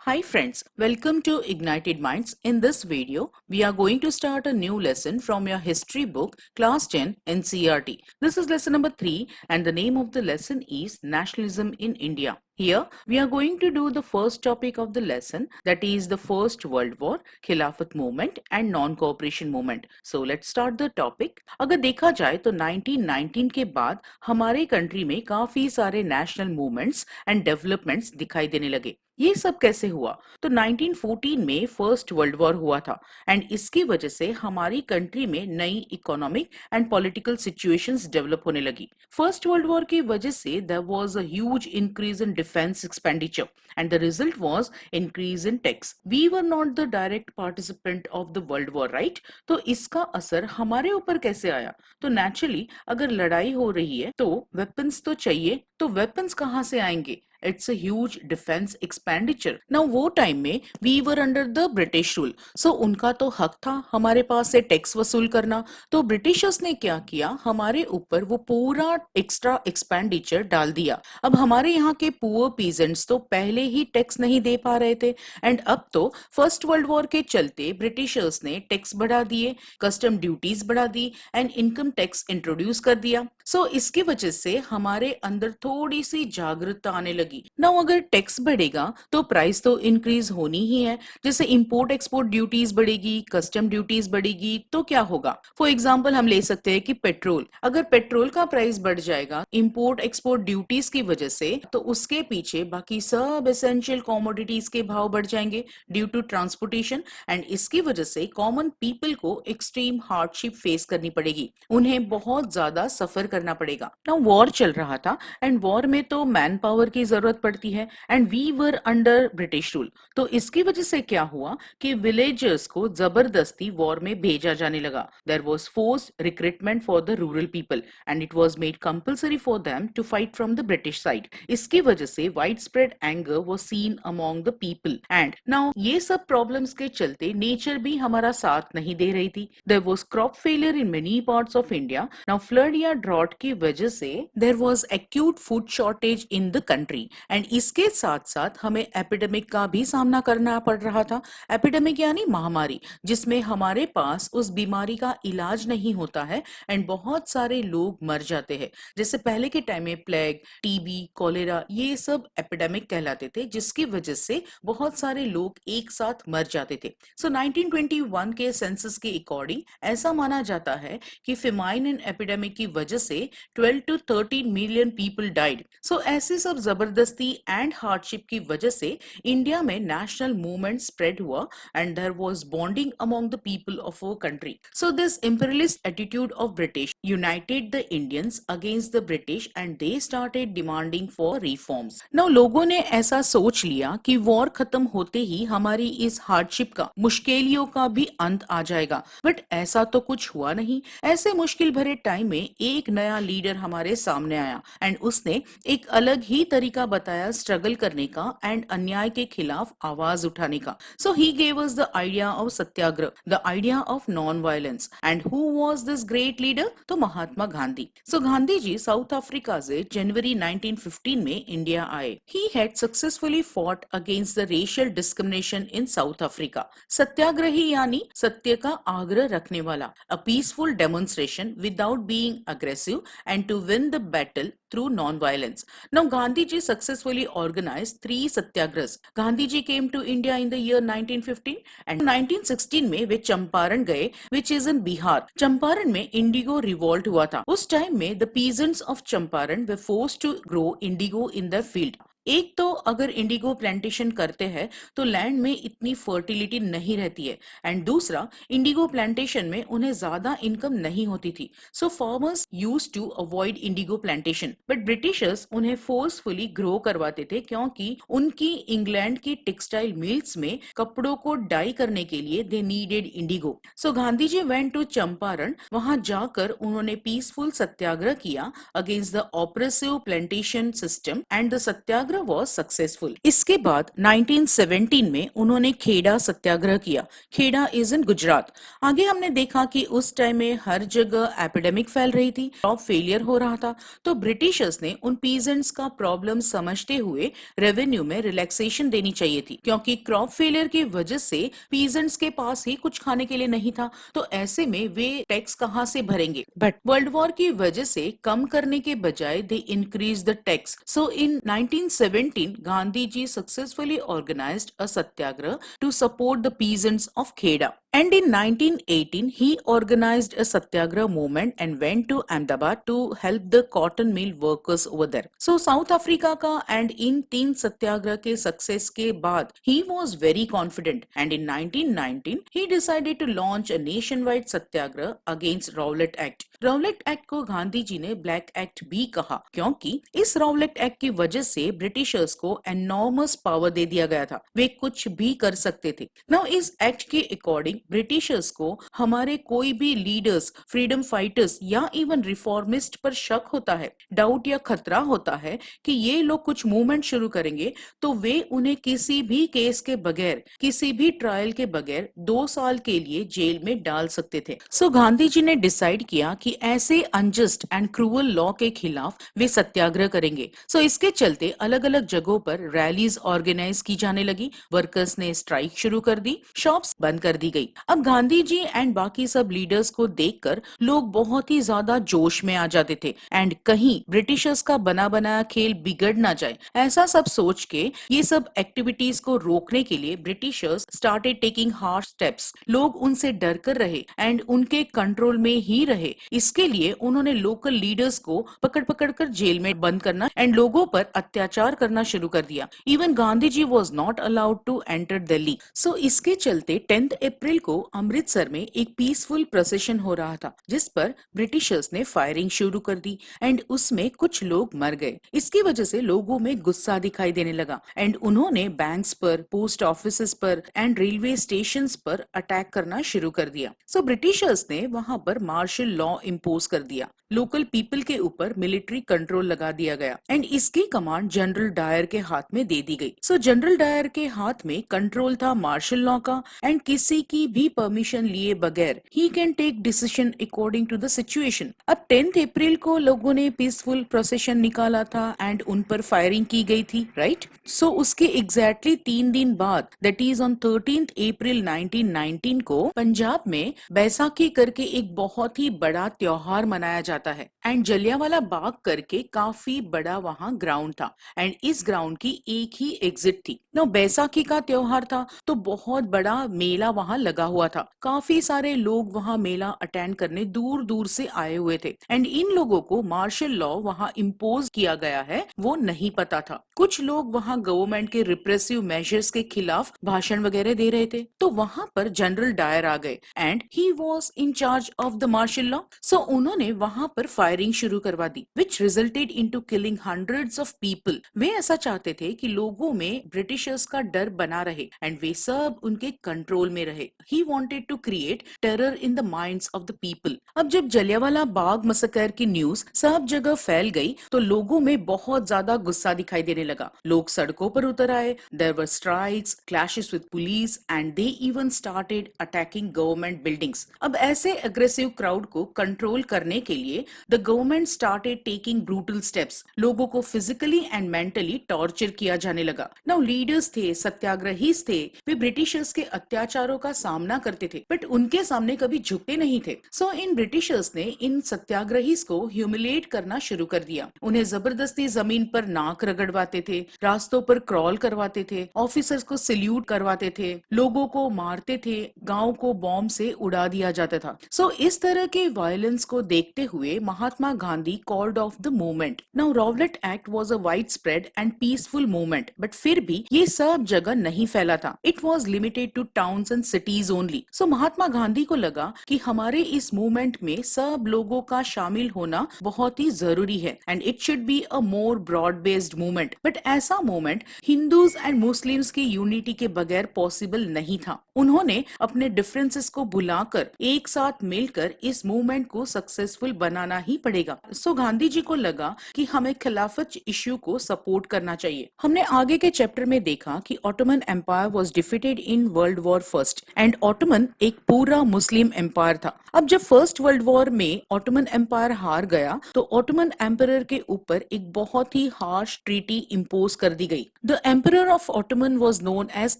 Hi friends, welcome to Ignited Minds. In this video, we are going to start a new lesson from your history book, Class 10 NCERT. This is lesson number 3 and the name of the lesson is Nationalism in India. Here, we are going to do the first topic of the lesson, that is the First World War, Khilafat Movement and Non-Cooperation Movement. So let's start the topic. अगर देखा जाए तो 1919 के बाद हमारे country में काफी सारे नेशनल मूवमेंट्स एंड डेवलपमेंट्स दिखाई देने लगे। ये सब कैसे हुआ? तो 1914 में फर्स्ट वर्ल्ड वॉर हुआ था एंड इसकी वजह से हमारी कंट्री में नई economic and political situations develop होने लगी। फर्स्ट वर्ल्ड वॉर की वजह से there was a huge increase in defence expenditure and the result was increase in tax. We were not the direct participant of the world war, right? तो इसका असर हमारे ऊपर कैसे आया? तो नेचुरली अगर लड़ाई हो रही है तो वेपन्स तो चाहिए, तो वेपन्स कहाँ से आएंगे? It's a huge defense expenditure. Now वो टाइम में we were under the British rule. So उनका तो हक था हमारे पास से टैक्स वसूल करना। तो ब्रिटिशर्स ने क्या किया, हमारे ऊपर वो पूरा एक्स्ट्रा एक्सपेंडिचर डाल दिया। अब हमारे यहाँ के पुअर पीजेंट्स तो पहले ही टैक्स नहीं दे पा रहे थे एंड अब तो फर्स्ट वर्ल्ड वॉर के चलते ब्रिटिशर्स ने टैक्स बढ़ा दिए, कस्टम ड्यूटीज बढ़ा दी एंड इनकम टैक्स इंट्रोड्यूस कर दिया। सो इसकी वजह से हमारे अंदर थोड़ी सी जागरूकता आने लगी। नाउ अगर टैक्स बढ़ेगा तो प्राइस तो इंक्रीज होनी ही है। जैसे इंपोर्ट एक्सपोर्ट ड्यूटीज बढ़ेगी, कस्टम ड्यूटीज बढ़ेगी, तो क्या होगा? फॉर एग्जांपल हम ले सकते हैं कि पेट्रोल, अगर पेट्रोल का प्राइस बढ़ जाएगा इंपोर्ट एक्सपोर्ट ड्यूटीज की वजह से, तो उसके पीछे बाकी सब एसेंशियल कमोडिटीज के भाव बढ़ जाएंगे ड्यू टू ट्रांसपोर्टेशन एंड इसकी वजह से कॉमन पीपल को एक्सट्रीम हार्डशिप फेस करनी पड़ेगी, उन्हें बहुत ज्यादा सफर करना पड़ेगा। नाउ वॉर चल रहा था एंड वॉर में तो मैन पावर की जरूरत पड़ती है and we were under British rule. तो इसकी वजह से क्या हुआ कि विलेजर्स को जबरदस्ती वॉर में भेजा जाने लगा। There was forced recruitment for the rural people and it was made compulsory for them to fight from the British side. इसकी वजह से wide spread anger was seen among the people and now ये सब problems के चलते nature भी हमारा साथ नहीं दे रही थी। There was crop failure in many parts of India. Now flood या ड्रॉट की वजह से there was acute food shortage in the country and इसके साथ साथ हमें एपिडेमिक का भी सामना करना पड़ रहा था। एपिडेमिक यानी महामारी, जिसमें हमारे पास उस बीमारी का इलाज नहीं होता है एंड बहुत सारे लोग मर जाते हैं। जैसे पहले के टाइम में प्लेग, टीबी, कोलेरा, ये सब एपिडेमिक कहलाते थे, जिसकी वजह से बहुत सारे लोग एक साथ मर जाते थे। सो 1921 के सेंसस के अकॉर्डिंग ऐसा माना जाता है कि फेमाइन एंड एपिडेमिक की वजह से 12 to 13 मिलियन पीपल डाइड। सो ऐसे सब जबरदस्ती एंड हार्डशिप की वजह से इंडिया में नेशनल मूवमेंट स्प्रेड हुआ and there was bonding among the people of our country. So this imperialist attitude of British united the Indians against the British and they started demanding for reforms. Now लोगों ने ऐसा सोच लिया कि war खत्म होते ही हमारी इस हार्डशिप का, मुश्किलों का भी अंत आ जाएगा, बट ऐसा तो कुछ हुआ नहीं। ऐसे मुश्किल भरे टाइम में एक नया लीडर हमारे सामने आया एंड उसने एक अलग ही तरीका बताया स्ट्रगल करने का एंड अन्याय के खिलाफ आवाज उठाने का। So he gave us the idea of satyagraha, the idea of non violence and who was this great leader? तो Mahatma Gandhi. So Gandhi ji South Africa से जनवरी 1915 में इंडिया आए। He had successfully fought against the racial discrimination in South Africa. सत्याग्रही यानी सत्य का आग्रह रखने वाला, a peaceful demonstration without being aggressive and to win the battle through non-violence. Now Gandhiji successfully organized 3 satyagrahs. Gandhiji came to India in the year 1915 and 1916 में वे चंपारण गए, which is in Bihar. Champaran में इंडिगो रिवॉल्ट हुआ था। उस time में the peasants of Champaran were forced to grow indigo in their field. एक तो अगर इंडिगो प्लांटेशन करते हैं तो लैंड में इतनी फर्टिलिटी नहीं रहती है एंड दूसरा इंडिगो प्लांटेशन में उन्हें ज्यादा इनकम नहीं होती थी। So farmers used to avoid indigo plantation but Britishers उन्हें फोर्सफुली ग्रो करवाते थे क्योंकि उनकी इंग्लैंड की टेक्सटाइल मिल्स में कपड़ों को डाई करने के लिए they needed indigo. So Gandhi ji went to Champaran. वहां जाकर उन्होंने पीसफुल सत्याग्रह किया against the oppressive plantation system and the satyagraha satyagraha was successful. इसके बाद 1917 में उन्होंने खेड़ा सत्याग्रह किया। Kheda is in Gujarat. आगे हमने देखा कि उस टाइम में हर जगह एपिडेमिक फैल रही थी, क्रॉप फेलियर हो रहा था, तो ब्रिटिशर्स ने उन पीजेंट्स का प्रॉब्लम समझते हुए रेवेन्यू में रिलैक्सेशन देनी चाहिए थी, क्योंकि क्रॉप फेलियर की वजह से पीजेंट्स के पास ही कुछ खाने के लिए नहीं था, तो ऐसे में वे टैक्स कहां से भरेंगे। बट वर्ल्ड वॉर की वजह से कम करने के बजाय they increase the tax. So in 1917 Gandhi ji successfully organised a satyagraha to support the peasants of Kheda. And in 1918, he organized a satyagraha movement and went to Ahmedabad to help the cotton mill workers over there. So South Africa का and इन 3 सत्याग्रह के success के बाद he was very confident and in 1919 he decided to launch a nationwide Satyagraha against Rowlatt Act. Rowlatt Act को गांधी जी ने black act भी कहा, क्योंकि इस रॉवलेट एक्ट की वजह से ब्रिटिशर्स को एनॉर्मस पावर दे दिया गया था, वे कुछ भी कर सकते थे। नाउ इस एक्ट के अकॉर्डिंग ब्रिटिशर्स को हमारे कोई भी लीडर्स, फ्रीडम फाइटर्स या इवन रिफॉर्मिस्ट पर शक होता है, डाउट या खतरा होता है कि ये लोग कुछ मूवमेंट शुरू करेंगे, तो वे उन्हें किसी भी केस के बगैर, किसी भी ट्रायल के बगैर 2 साल के लिए जेल में डाल सकते थे। सो गांधी जी ने डिसाइड किया कि ऐसे अनजस्ट एंड क्रूअल लॉ के खिलाफ वे सत्याग्रह करेंगे। सो इसके चलते अलग अलग जगहों पर रैलीज ऑर्गेनाइज की जाने लगी, वर्कर्स ने स्ट्राइक शुरू कर दी, शॉप्स बंद कर दी गई। अब गांधी जी एंड बाकी सब लीडर्स को देखकर लोग बहुत ही ज्यादा जोश में आ जाते थे एंड कहीं ब्रिटिशर्स का बना बनाया खेल बिगड़ ना जाए, ऐसा सब सोच के ये सब एक्टिविटीज को रोकने के लिए Britishers started taking harsh steps. लोग उनसे डर कर रहे एंड उनके कंट्रोल में ही रहे। इसके लिए उन्होंने लोकल लीडर्स को पकड़ पकड़ कर जेल में बंद करना एंड लोगों पर अत्याचार करना शुरू कर दिया। Even Gandhi ji was not allowed to enter Delhi. So इसके चलते 10 अप्रैल को अमृतसर में एक पीसफुल प्रोसेशन हो रहा था, जिस पर ब्रिटिशर्स ने फायरिंग शुरू कर दी एंड उसमें कुछ लोग मर गए। इसकी वजह से लोगों में गुस्सा दिखाई देने लगा एंड उन्होंने बैंक्स पर, पोस्ट ऑफिसेस पर एंड रेलवे स्टेशंस पर अटैक करना शुरू कर दिया। सो ब्रिटिशर्स ने वहां पर मार्शल लॉ इम्पोज कर दिया, लोकल पीपल के ऊपर मिलिट्री कंट्रोल लगा दिया गया एंड इसकी कमांड जनरल डायर के हाथ में दे दी गई। सो जनरल डायर के हाथ में कंट्रोल था मार्शल लॉ का एंड किसी की भी परमिशन लिए बगैर ही can take decision according to the situation. अब 10 अप्रैल को लोगों ने पीसफुल प्रोसेशन निकाला था एंड उन पर फायरिंग की गई थी, राइट। सो उसके एग्जैक्टली 3 दिन बाद, दैट इज ऑन 13 अप्रैल 1919 को पंजाब में बैसाखी करके एक बहुत ही बड़ा त्योहार मनाया जाता है एंड जलियांवाला बाग करके काफी बड़ा वहां ग्राउंड था एंड इस ग्राउंड की एक ही एग्जिट थी। नो बैसाखी का त्योहार था तो बहुत बड़ा मेला वहां लगा हुआ था, काफी सारे लोग वहां मेला अटेंड करने दूर दूर से आए हुए थे एंड इन लोगों को मार्शल लॉ वहां इम्पोज किया गया है वो नहीं पता था। कुछ लोग वहां गवर्नमेंट के रिप्रेसिव मेजर्स के खिलाफ भाषण वगैरह दे रहे थे, तो वहां पर जनरल डायर आ गए and he was in charge of the martial law. So उन्होंने वहां पर फायरिंग शुरू करवा दी which resulted into killing hundreds of people. वे ऐसा चाहते थे कि लोगों में ब्रिटिशर्स का डर बना रहे एंड वे सब उनके कंट्रोल में रहे। He wanted to create terror in the minds of the people. अब जब जलियांवाला बाग मसकर की न्यूज सब जगह फैल गई तो लोगों में बहुत ज्यादा गुस्सा दिखाई देने लगा। लोग सड़कों पर उतर आए, there were strikes, clashes with police and they even started attacking government buildings. अब ऐसे अग्रेसिव क्राउड को कंट्रोल करने के लिए the government started taking brutal steps. लोगों को फिजिकली एंड मेंटली टॉर्चर किया जाने लगा। नाउ लीडर्स थे, सत्याग्रही थे, वे ब्रिटिशर्स के अत्याचारों का सामना करते थे बट उनके सामने कभी झुकते नहीं थे। सो इन ब्रिटिशर्स ने इन सत्याग्रही को ह्यूमिलेट करना शुरू कर दिया। उन्हें जबरदस्ती जमीन पर नाक रगड़वाते थे, रास्तों पर क्रॉल करवाते थे, ऑफिसर्स को सल्यूट करवाते थे, लोगों को मारते थे, गांव को बॉम्ब से उड़ा दिया जाता था। सो इस तरह के वायलेंस को देखते हुए Mahatma Gandhi called off the movement. Now Rowlatt act was a wide spread and peaceful movement but फिर भी ये सब जगह नहीं फैला था। It was limited to towns and cities only. So Mahatma Gandhi को लगा कि हमारे इस मूवमेंट में सब लोगों का शामिल होना बहुत ही जरूरी है and it should be a more broad based movement. But ऐसा मूवमेंट हिंदूज एंड मुस्लिम्स की यूनिटी के बगैर पॉसिबल नहीं था। उन्होंने अपने डिफरेंसेस को भुलाकर एक साथ मिलकर इस मूवमेंट को सक्सेसफुल बना बनाना ही पड़ेगा। सो गांधी जी को लगा कि हमें खिलाफत इश्यू को सपोर्ट करना चाहिए। हमने आगे के चैप्टर में देखा कि Ottoman Empire was defeated in World War first and Ottoman एक पूरा मुस्लिम एम्पायर था। अब जब फर्स्ट वर्ल्ड वॉर में ऑटोमन एम्पायर हार गया तो ऑटोमन एम्परर के ऊपर एक बहुत ही हार्श ट्रीटी इम्पोज कर दी गई। The emperor of Ottoman was known as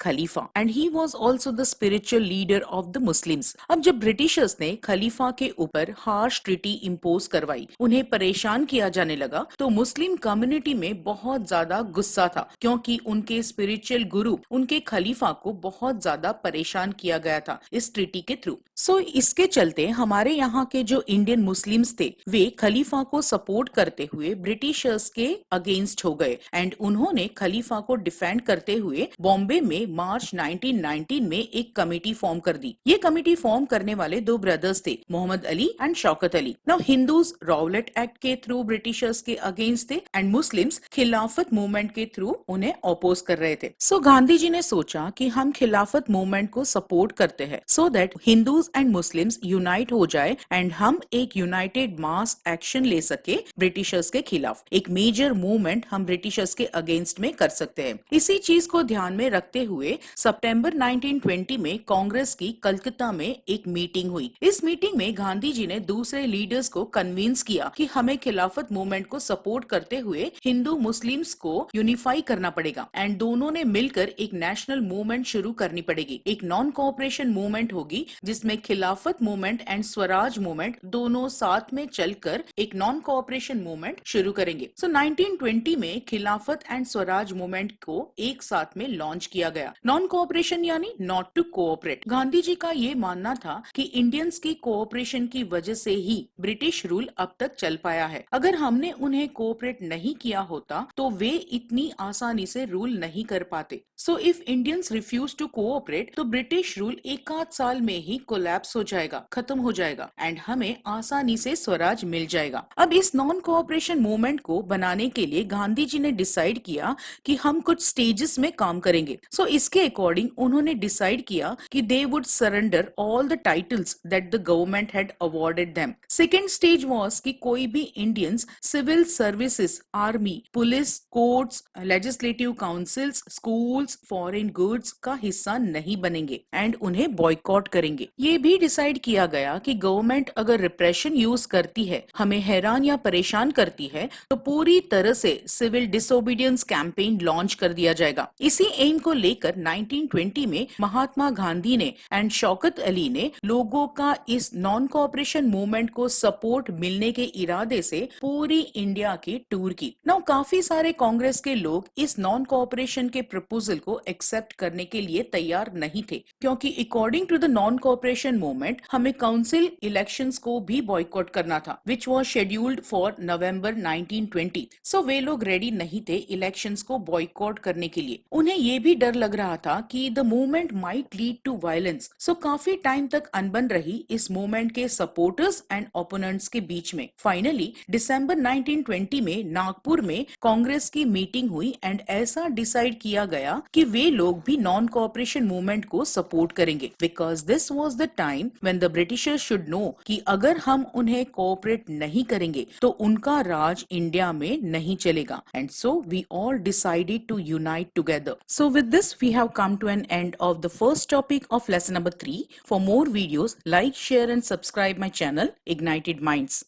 खलीफा and he was also the spiritual leader of the Muslims. अब जब ब्रिटिशर्स ने खलीफा के ऊपर हार्श ट्रीटी इम्पोज करवाई, उन्हें परेशान किया जाने लगा, तो मुस्लिम कम्युनिटी में बहुत ज्यादा गुस्सा था क्योंकि उनके स्पिरिचुअल गुरु उनके खलीफा को बहुत ज्यादा परेशान किया गया था इस ट्रीटी के थ्रू। सो इसके चलते हमारे यहाँ के जो इंडियन मुस्लिम्स थे वे खलीफा को सपोर्ट करते हुए ब्रिटिशर्स के अगेंस्ट हो गए एंड उन्होंने खलीफा को डिफेंड करते हुए बॉम्बे में मार्च 1919 में एक कमेटी फॉर्म कर दी। ये कमेटी फॉर्म करने वाले दो ब्रदर्स थे, Mohammad Ali and Shaukat Ali. Now Hindus Rowlatt act के थ्रू ब्रिटिशर्स के अगेंस्ट थे एंड मुस्लिम्स खिलाफत मूवमेंट के थ्रू उन्हें अपोज कर रहे थे। सो गांधी जी ने सोचा कि हम खिलाफत मूवमेंट को सपोर्ट करते हैं so that Hindus and Muslims unite हो जाए एंड हम एक यूनाइटेड मास एक्शन ले सके ब्रिटिशर्स के खिलाफ। एक मेजर मूवमेंट हम ब्रिटिशर्स के अगेंस्ट में कर सकते हैं। इसी चीज को ध्यान में रखते हुए सितंबर 1920 में कांग्रेस की कलकत्ता में एक मीटिंग हुई। इस मीटिंग में गांधी जी ने दूसरे लीडर्स को कन्विंस किया कि हमें खिलाफत मूवमेंट को सपोर्ट करते हुए हिंदू मुस्लिम्स को यूनिफाई करना पड़ेगा एंड दोनों ने मिलकर एक नेशनल मूवमेंट शुरू करनी पड़ेगी। एक नॉन कोऑपरेशन मूवमेंट होगी जिसमें खिलाफत मूवमेंट एंड स्वराज मूवमेंट दोनों साथ में चलकर एक नॉन कोऑपरेशन मूवमेंट शुरू करेंगे। सो 1920 में खिलाफत एंड स्वराज मूवमेंट को एक साथ में लॉन्च किया गया। नॉन कोऑपरेशन यानी not to cooperate. Gandhi ji का ये मानना था कि इंडियंस की कोऑपरेशन की वजह से ही ब्रिटिश रूल अब तक चल पाया है। अगर हमने उन्हें कोऑपरेट नहीं किया होता तो वे इतनी आसानी से रूल नहीं कर पाते। So if Indians refuse to cooperate तो ब्रिटिश रूल एक आध साल में ही कोलैप्स हो जाएगा, खत्म हो जाएगा एंड हमें आसानी से स्वराज मिल जाएगा। अब इस नॉन कोऑपरेशन मूवमेंट को बनाने के लिए गांधी जी ने डिसाइड किया कि हम कुछ स्टेजेस में काम करेंगे। सो इसके अकॉर्डिंग उन्होंने डिसाइड किया कि they would surrender all the titles that the government had awarded them. Second stage was कि कोई भी Indians civil services, army, police, courts, legislative councils, schools, foreign goods का हिस्सा नहीं बनेंगे एंड उन्हें बॉयकॉट करेंगे। ये भी डिसाइड किया गया कि गवर्नमेंट अगर रिप्रेशन यूज करती है, हमें हैरान या परेशान करती है, तो पूरी तरह से सिविल डिसोबीडियंस कैंपेन लॉन्च कर दिया जाएगा। इसी एम को लेकर 1920 में महात्मा गांधी ने एंड शौकत अली ने लोगों का इस नॉन कोऑपरेशन मूवमेंट को सपोर्ट मिलने के इरादे से पूरी इंडिया की टूर की। नाउ काफी सारे कांग्रेस के लोग इस नॉन कोऑपरेशन के प्रपोजल को एक्सेप्ट करने के लिए तैयार नहीं थे क्योंकि according to the non cooperation movement हमें काउंसिल इलेक्शंस को भी बॉयकॉट करना था which was scheduled for November 1920। So वे लोग रेडी नहीं थे इलेक्शंस को बॉयकॉट करने के लिए। उन्हें ये भी डर लग रहा था कि the movement might lead to violence. So काफी टाइम तक अनबन रही इस मूवमेंट के सपोर्टर्स एंड ओपोनेंट्स के बीच में। फाइनली दिसंबर 1920 में नागपुर में कांग्रेस की मीटिंग हुई एंड ऐसा डिसाइड किया गया कि वे लोग भी नॉन कोऑपरेशन मूवमेंट को सपोर्ट करेंगे because this was the time when the Britishers should know कि अगर हम उन्हें कोऑपरेट नहीं करेंगे तो उनका राज इंडिया में नहीं चलेगा। And so we all decided to unite together. So with this we have come to an end of the first topic of lesson number 3. For more videos, like, share and subscribe my channel Ignited Minds.